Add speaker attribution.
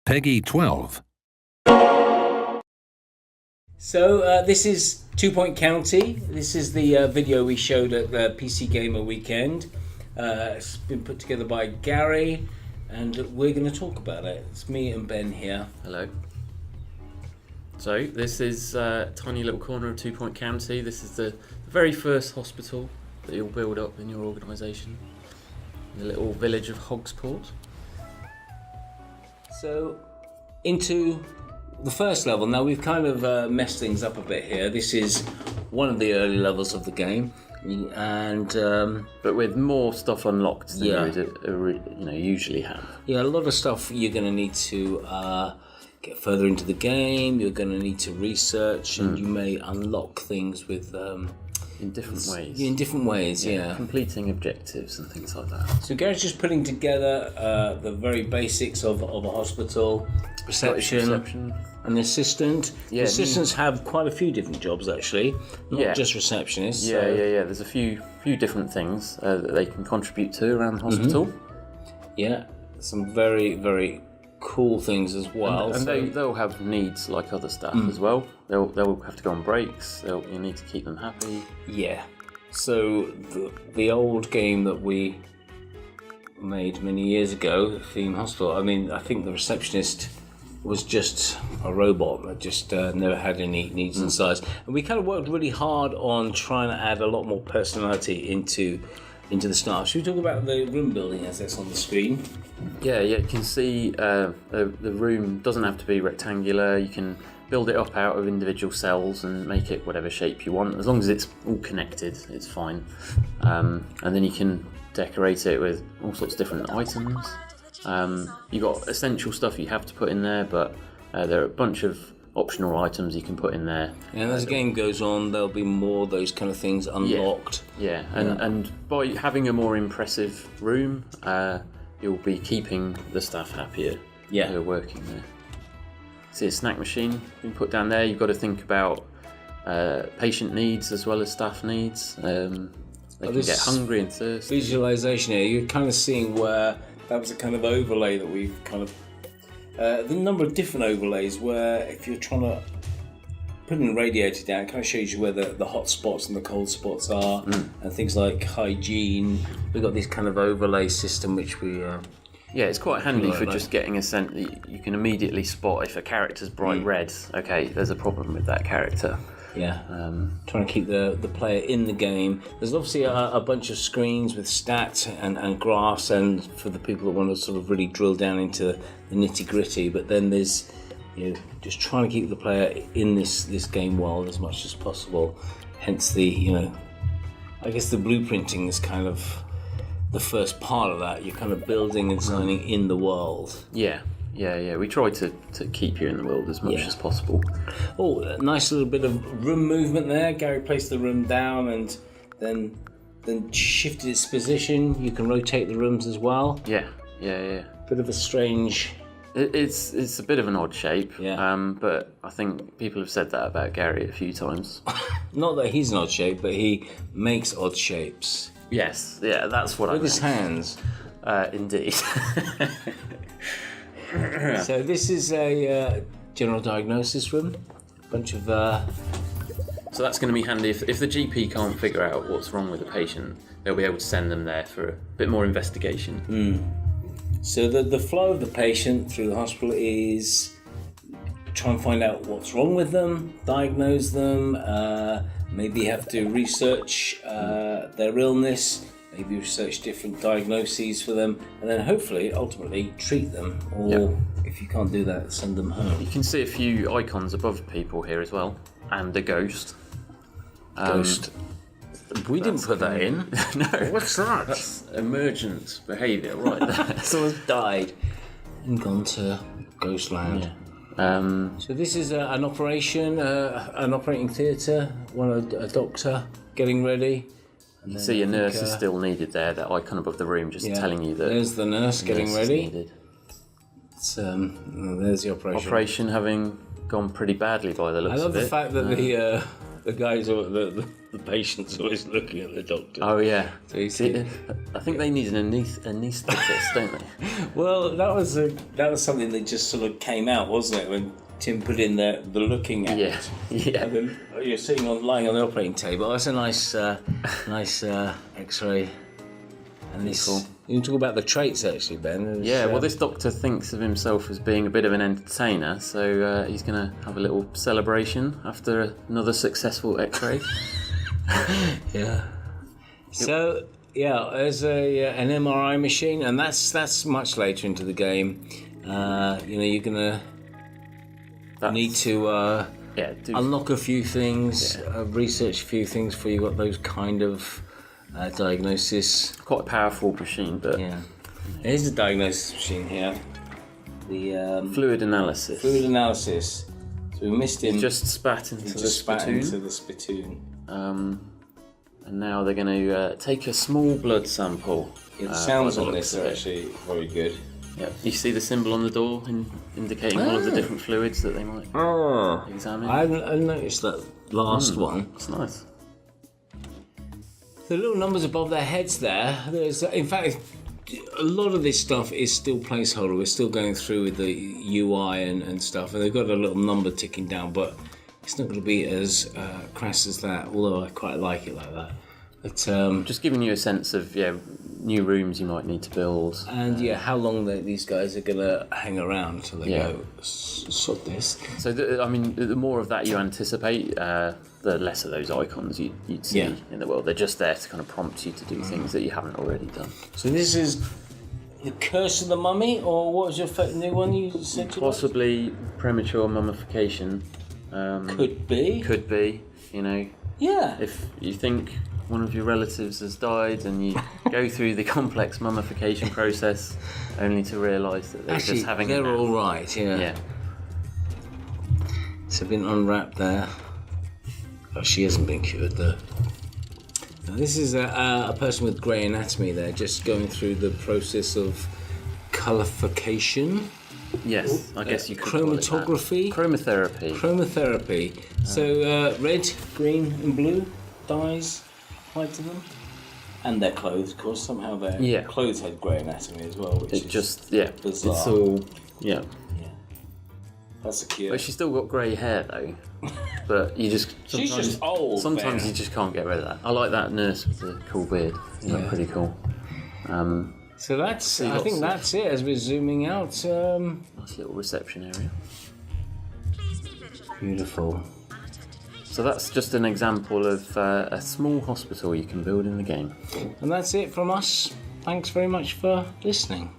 Speaker 1: Peggy 12.
Speaker 2: So this is 2 Point County. This is the video we showed at the PC Gamer weekend. It's been put together by Gary, and we're going to talk about it. It's me and Ben here.
Speaker 3: Hello. So this is a tiny little corner of 2 Point County. This is the very first hospital that you'll build up in your organisation. The little village of Hogsport.
Speaker 2: So into the first level. Now we've kind of messed things up a bit here. This is one of the early levels of the game, and
Speaker 3: but with more stuff unlocked than
Speaker 2: Yeah.
Speaker 3: you would usually have.
Speaker 2: yeah, a lot of stuff you're going to need to get further into the game. You're going to need to research, and you may unlock things with
Speaker 3: In different ways.
Speaker 2: in different ways. Yeah.
Speaker 3: Completing objectives and things like that.
Speaker 2: So Gary's just putting together the very basics of a hospital, reception, and the assistant.
Speaker 3: Yeah,
Speaker 2: the assistants have quite a few different jobs actually, not
Speaker 3: Yeah.
Speaker 2: just receptionists.
Speaker 3: Yeah,
Speaker 2: so.
Speaker 3: yeah. There's a few different things that they can contribute to around the hospital.
Speaker 2: Yeah, some very, very cool things as well.
Speaker 3: And
Speaker 2: so-
Speaker 3: they'll have needs like other staff as well. They'll have to go on breaks. You need to keep them happy.
Speaker 2: Yeah. So the old game that we made many years ago, Theme Hospital, I mean, I think the receptionist was just a robot that just never had any needs and size. And we kind of worked really hard on trying to add a lot more personality into the staff. Should we talk about the room building as that's on the screen?
Speaker 3: Yeah. You can see the room doesn't have to be rectangular. You can build it up out of individual cells and make it whatever shape you want. As long as it's all connected, it's fine. And then you can decorate it with all sorts of different items. You've got essential stuff you have to put in there, but there are a bunch of optional items you can put in there.
Speaker 2: And as the game goes on, there'll be more of those kind of things unlocked.
Speaker 3: Yeah, and by having a more impressive room, you'll be keeping the staff happier who are working there. See a snack machine being put down there. You've got to think about patient needs as well as staff needs. They can get hungry and thirsty.
Speaker 2: Visualization here, you're kind of seeing where that was a kind of overlay that we've kind of the number of different overlays where if you're trying to put in a radiator down, it kind of shows you where the hot spots and the cold spots are, and things like hygiene. We've got this kind of overlay system which we
Speaker 3: Yeah, it's quite handy
Speaker 2: like
Speaker 3: for
Speaker 2: that.
Speaker 3: just getting a sense that you can immediately spot if a character's bright red. Okay, there's a problem with that character.
Speaker 2: trying to keep the player in the game. There's obviously a bunch of screens with stats and graphs, and for the people that want to sort of really drill down into the nitty gritty. But then there's just trying to keep the player in this game world as much as possible. Hence the I guess the blueprinting is kind of the first part of that. You're kind of building and designing in the world.
Speaker 3: Yeah. We try to keep you in the world as much as possible.
Speaker 2: Oh, a nice little bit of room movement there. Gary placed the room down and then shifted its position. You can rotate the rooms as well.
Speaker 3: Yeah.
Speaker 2: Bit of a strange...
Speaker 3: It's a bit of an odd shape.
Speaker 2: Yeah.
Speaker 3: But I think people have said that about Gary a few times.
Speaker 2: Not that he's an odd shape, but he makes odd shapes.
Speaker 3: Yes. Yeah, that's what I
Speaker 2: With his
Speaker 3: meant.
Speaker 2: hands.
Speaker 3: Indeed.
Speaker 2: So this is a general diagnosis room. A bunch of...
Speaker 3: So that's going to be handy if the GP can't figure out what's wrong with the patient. They'll be able to send them there for a bit more investigation.
Speaker 2: So the flow of the patient through the hospital is try and find out what's wrong with them, diagnose them, maybe have to research their illness, maybe research different diagnoses for them, and then hopefully, ultimately, treat them. Or if you can't do that, send them home.
Speaker 3: You can see a few icons above people here as well, and a ghost.
Speaker 2: Ghost. We didn't put that in.
Speaker 3: No.
Speaker 2: What's that?
Speaker 3: That's emergent behaviour right there.
Speaker 2: Someone's died and gone to Ghostland. So this is an operation, an operating theatre, a doctor getting ready. And then
Speaker 3: See, a
Speaker 2: I think,
Speaker 3: nurse is still needed there, that icon above the room, just telling you that
Speaker 2: There's the nurse getting
Speaker 3: nurse is
Speaker 2: ready.
Speaker 3: needed.
Speaker 2: It's, there's the operation.
Speaker 3: Operation having gone pretty badly by the
Speaker 2: I
Speaker 3: looks
Speaker 2: love
Speaker 3: of
Speaker 2: the
Speaker 3: it.
Speaker 2: fact that The guys, the patient's always looking at the doctor.
Speaker 3: Oh yeah.
Speaker 2: So you see,
Speaker 3: I think they need an anaesthetist, don't they?
Speaker 2: well, that was something that just sort of came out, wasn't it, when Tim put in the looking at.
Speaker 3: Yeah. Yeah.
Speaker 2: And then you're sitting lying on the operating table. That's a nice X-ray. And this,
Speaker 3: Cool.
Speaker 2: you talk about the traits actually, Ben.
Speaker 3: Yeah, well, this doctor thinks of himself as being a bit of an entertainer, so he's going to have a little celebration after another successful X-ray.
Speaker 2: Yeah. So yeah, there's an MRI machine, and that's much later into the game. You're gonna need to unlock a few things, research a few things before you got those kind of diagnosis.
Speaker 3: Quite a powerful machine, but
Speaker 2: Yeah. Here's the diagnosis machine here. The
Speaker 3: fluid analysis.
Speaker 2: fluid analysis. So we missed him.
Speaker 3: Just spat into the spittoon.
Speaker 2: into the spittoon.
Speaker 3: And now they're going to take a small blood sample.
Speaker 2: The sounds
Speaker 3: by the
Speaker 2: on
Speaker 3: looks
Speaker 2: this
Speaker 3: of
Speaker 2: are
Speaker 3: it.
Speaker 2: actually very good.
Speaker 3: Yeah. You see the symbol on the door indicating all of the different fluids that they might examine?
Speaker 2: I noticed that last one.
Speaker 3: It's nice.
Speaker 2: The little numbers above their heads there. There's, in fact, a lot of this stuff is still placeholder. We're still going through with the UI and stuff, and they've got a little number ticking down, but it's not going to be as crass as that. Although I quite like it like that. But
Speaker 3: Just giving you a sense of new rooms you might need to build.
Speaker 2: and how long these guys are going to hang around until they
Speaker 3: Yeah.
Speaker 2: go sort this.
Speaker 3: So, the more of that you anticipate, the less of those icons you'd see
Speaker 2: Yeah.
Speaker 3: in the world. They're just there to kind of prompt you to do things that you haven't already done.
Speaker 2: So this is the Curse of the Mummy, or what was your new one you said? You liked?
Speaker 3: Possibly premature mummification.
Speaker 2: Could be.
Speaker 3: Could be,
Speaker 2: Yeah.
Speaker 3: if you think one of your relatives has died and you go through the complex mummification process only to realise that they're
Speaker 2: Actually,
Speaker 3: just having a
Speaker 2: they're
Speaker 3: nap.
Speaker 2: all right.
Speaker 3: Yeah.
Speaker 2: So been unwrapped there. Oh, she hasn't been cured though. Now, this is a person with grey anatomy there, just going through the process of colourification,
Speaker 3: Yes, I guess you could call it that.
Speaker 2: chromatography,
Speaker 3: Chromotherapy.
Speaker 2: chromotherapy. So red, green, and blue dyes applied to them, and their clothes, of course. Somehow their clothes had grey anatomy as well, which
Speaker 3: It
Speaker 2: is
Speaker 3: just,
Speaker 2: bizarre.
Speaker 3: it's all,
Speaker 2: That's a cute.
Speaker 3: But she's still got grey hair though. But you just
Speaker 2: She's just old.
Speaker 3: sometimes
Speaker 2: Ben.
Speaker 3: you just can't get rid of that. I like that nurse with the cool beard. Yeah, pretty cool.
Speaker 2: So that's. I
Speaker 3: lots
Speaker 2: think
Speaker 3: of-
Speaker 2: that's it. As we're zooming out.
Speaker 3: Nice little reception area.
Speaker 2: Beautiful.
Speaker 3: So that's just an example of a small hospital you can build in the game.
Speaker 2: And that's it from us. Thanks very much for listening.